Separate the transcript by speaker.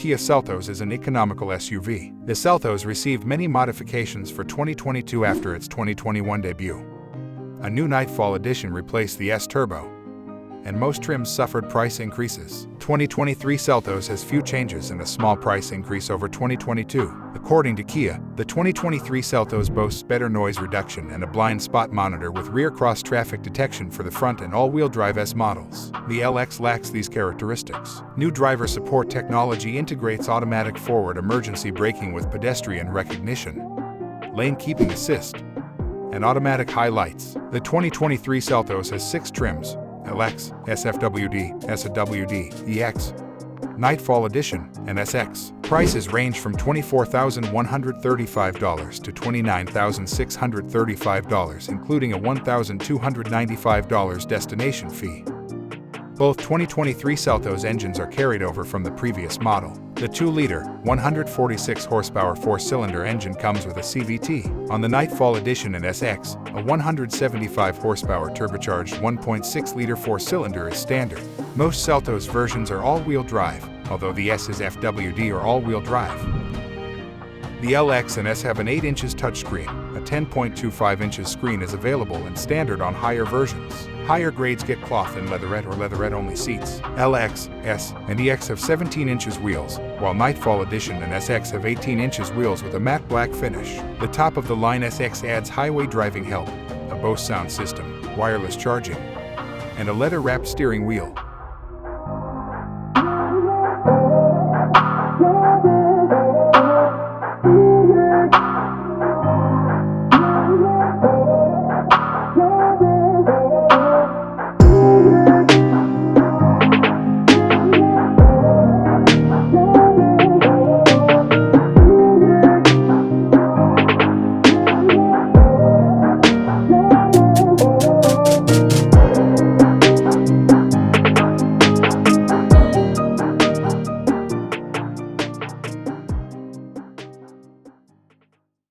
Speaker 1: Kia Seltos is an economical SUV. The Seltos received many modifications for 2022 after its 2021 debut. A new Nightfall Edition replaced the S-Turbo, and most trims suffered price increases. 2023 Seltos has few changes and a small price increase over 2022. According to Kia, the 2023 Seltos boasts better noise reduction and a blind spot monitor with rear cross-traffic detection for the front and all-wheel drive S models. The LX lacks these characteristics. New driver support technology integrates automatic forward emergency braking with pedestrian recognition, lane keeping assist, and automatic high lights. The 2023 Seltos has 6 trims: LX, SFWD, SWD, EX, Nightfall Edition, and SX. Prices range from $24,135 to $29,635, including a $1,295 destination fee. Both 2023 Seltos engines are carried over from the previous model. The 2-liter, 146-horsepower 4-cylinder engine comes with a CVT. On the Nightfall Edition and SX, a 175-horsepower turbocharged 1.6-liter 4-cylinder is standard. Most Seltos versions are all-wheel drive, although the S is FWD or all-wheel drive. The LX and S have an 8 inches touchscreen. A 10.25 inches screen is available and standard on higher versions. Higher grades get cloth and leatherette or leatherette-only seats. LX, S, and EX have 17 inches wheels, while Nightfall Edition and SX have 18 inches wheels with a matte black finish. The top-of-the-line SX adds highway driving help, a Bose sound system, wireless charging, and a leather-wrapped steering wheel.